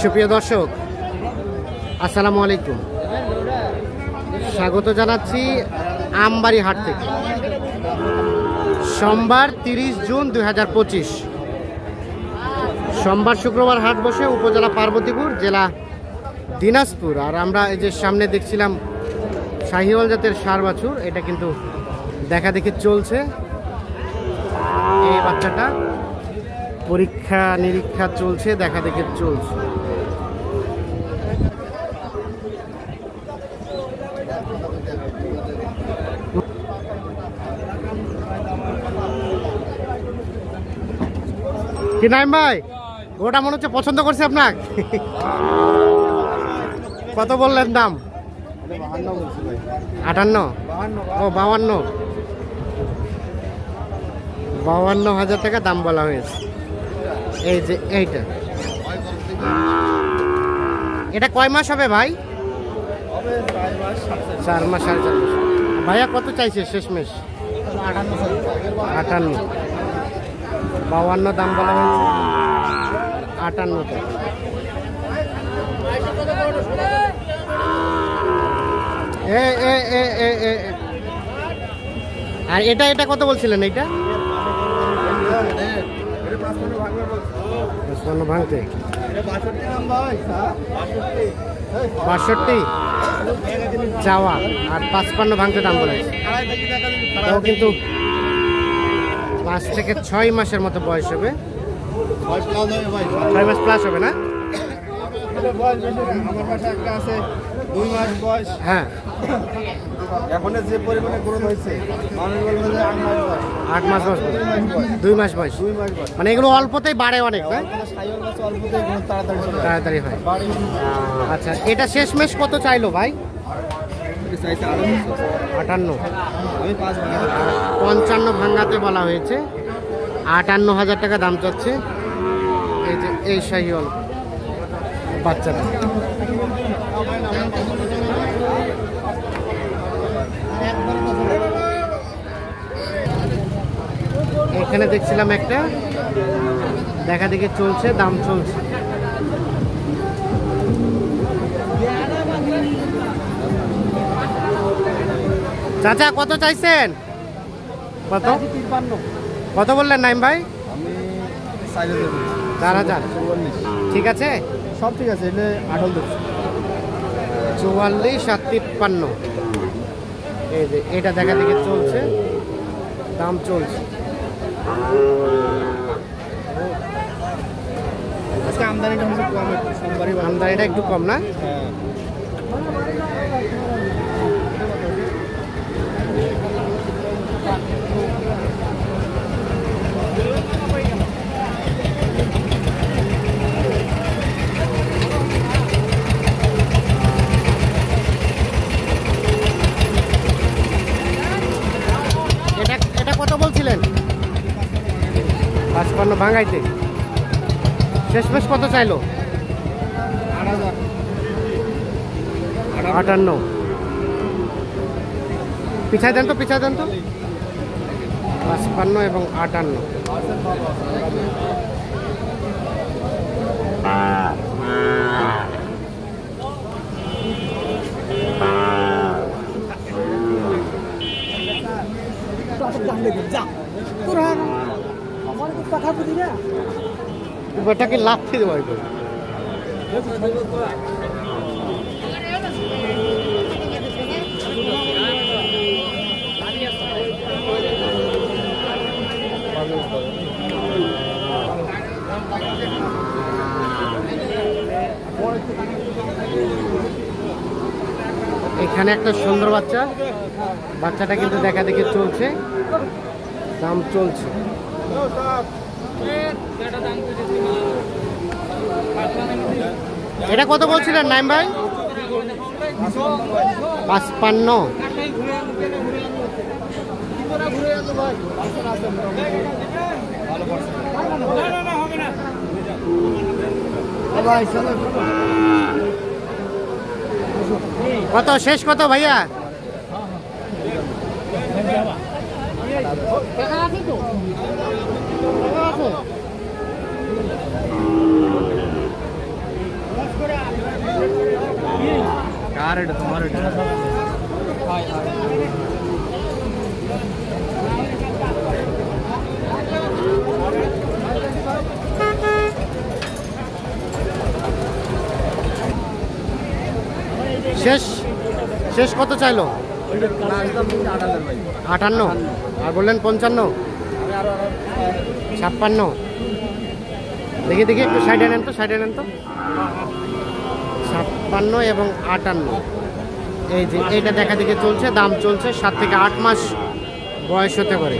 সুপ্রিয় দর্শক, আসসালামু আলাইকুম। স্বাগত জানাচ্ছি আমবাড়ি হাট থেকে। সোমবার 30 জুন 2025, সোমবার শুক্রবার হাট বসে উপজেলা পার্বতীপুর, জেলা দিনাজপুর। আর আমরা এই যে সামনে দেখছিলাম শাহিওয়াল জাতের ষাঁড় বাছুর, এটা কিন্তু দেখা দেখি চলছে। এই বাচ্চাটা পরীক্ষা নিরীক্ষা চলছে, দেখা দেখে চলছে। কি নাম ভাই? ওটা মনে হচ্ছে পছন্দ করছে আপনার। কত বললেন দাম? 58? ও 52,000 টাকা দাম বলা হয়েছে। এই যে এইটা, এটা কয় মাস হবে ভাই? 4 মাস 4.5 মাস। ভাইয়া কত চাইছে শেষমেশ? 58। 52 দাম বলা হয়েছে, 58 টাকা। আর এটা কত বলছিলেন? এইটা 55 ভাঙতে, 62 চাওয়া, আর 55 ভাঙতে দাম বলেছে। তাও কিন্তু 5 থেকে 6 মাসের মতো বয়স হবে। 6 মাস প্লাস হবে না? আমার পাশে একটা আছে 2 মাস বয়স। হ্যাঁ, এখন যে পরিমাণে গ্রোথ হয়েছে, মানুষ বলবে যে 8 মাস বয়স। 8 মাস বয়স, 2 মাস বয়স। মানে এগুলো অল্পতেই বাড়ে অনেক, না? অল্পতেই গ্রোথ তাড়াতাড়ি হয়। আচ্ছা, এটা শেষমেশ কত চাইলো ভাই? 58। 55 ভাঙাতে বলা হয়েছে, 58,000 টাকা দাম চাচ্ছে। এই যে এই শাহিওয়াল বাচ্চাটা। এখানে দেখছিলাম একটা, দেখা দেখে চলছে, দাম চলছে। চাচা কত চাইছেন? কত কত বললেন নাইম ভাই? আমি 4,000। ঠিক আছে, সব ঠিক আছে। এটা 48, 44 আর 53। এই যে এটা দেখা দেখে চলছে, দাম চলছে। আজকে আমদানিটা হচ্ছে কম, সোমবারই আমদানিটা একটু কম, না? এটা কত বলছিলেন? 55 ভাঙাইতে। শেষমেশ কত চাইলো? 58। পিছায় দেন তো, 55 এবং 58। বেটাকে লাথি দেবো। এখানে একটা সুন্দর বাচ্চা, বাচ্চাটা কিন্তু দেখা দেখে চলছে, দাম চলছে। এটা কত বলছিলেন নাইম ভাই? 55। কত শেষ কত ভাইয়া? আর এটা তোমার এটা শেষ শেষ কত চাইলো? 58 আর বললেন 55, 56। দেখি দেখি একটু সাইডে নেন তো, সাইডে নেন তো। 56 এবং 58, এই যে এইটা দেখা দেখে চলছে, দাম চলছে 7 থেকে 8 মাস বয়স হতে পারে।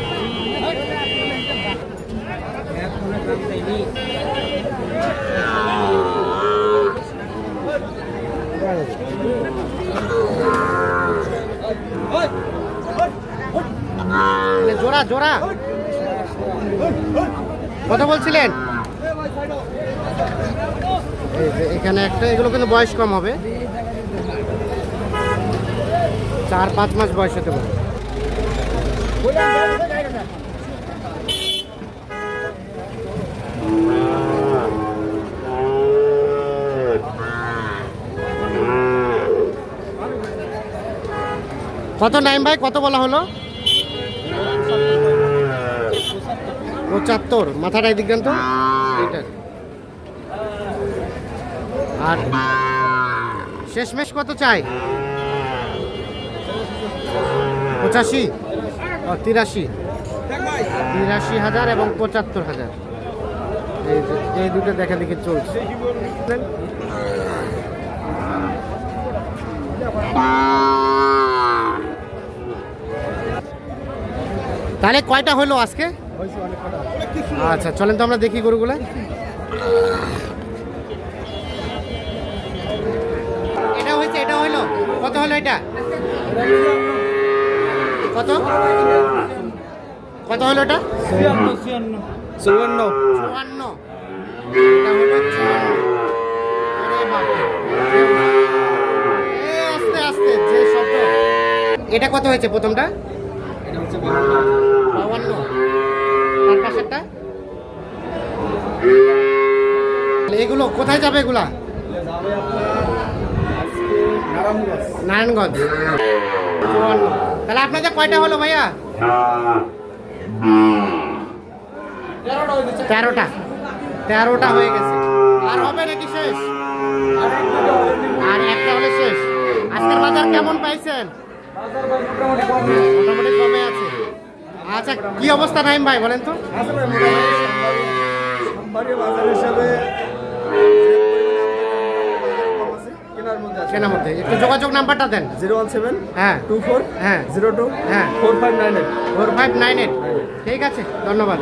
জোড়া জোড়া কত বলছিলেন? এই যে এখানে একটা, এগুলো কিন্তু বয়স কম হবে, 4-5 মাস বয়স হতে পারে। কত নাইম ভাই, কত বলা হলো? 75। মাথাটা এদিক দেন তো, এইটা। আর শেষমেশ কত চাই? 85, 83,000 এবং 75,000। এই দুটো দেখা দেখি চলছে। তাহলে কয়টা হলো আজকে? আচ্ছা চলেন তো আমরা দেখি গরুগুলো। এটা হয়েছে, এটা হইলো কত হলো? এটা কত কত হলো? এটা 54। এটা হলো 54। আরে বাবা, আস্তে আস্তে যে শব্দ। এটা কত হয়েছে প্রথমটা? এটা হচ্ছে 52। তার পাশেরটা? এগুলো কোথায় যাবে? এগুলা নারায়ণগঞ্জ। 54। তাহলে আপনাদের কয়টা হলো ভাইয়া? 13টা হয়ে গেছে। আর হবে নাকি শেষ? আর একটা হলে শেষ। আজকের বাজার কেমন পাইছেন? মোটামুটি কমে আছে। আচ্ছা কি অবস্থা নাইম ভাই বলেন তো? কেনার মধ্যে একটু যোগাযোগ নাম্বারটা দেন। 017 হ্যাঁ 24 হ্যাঁ 02 হ্যাঁ 4598। 4598। ঠিক আছে, ধন্যবাদ।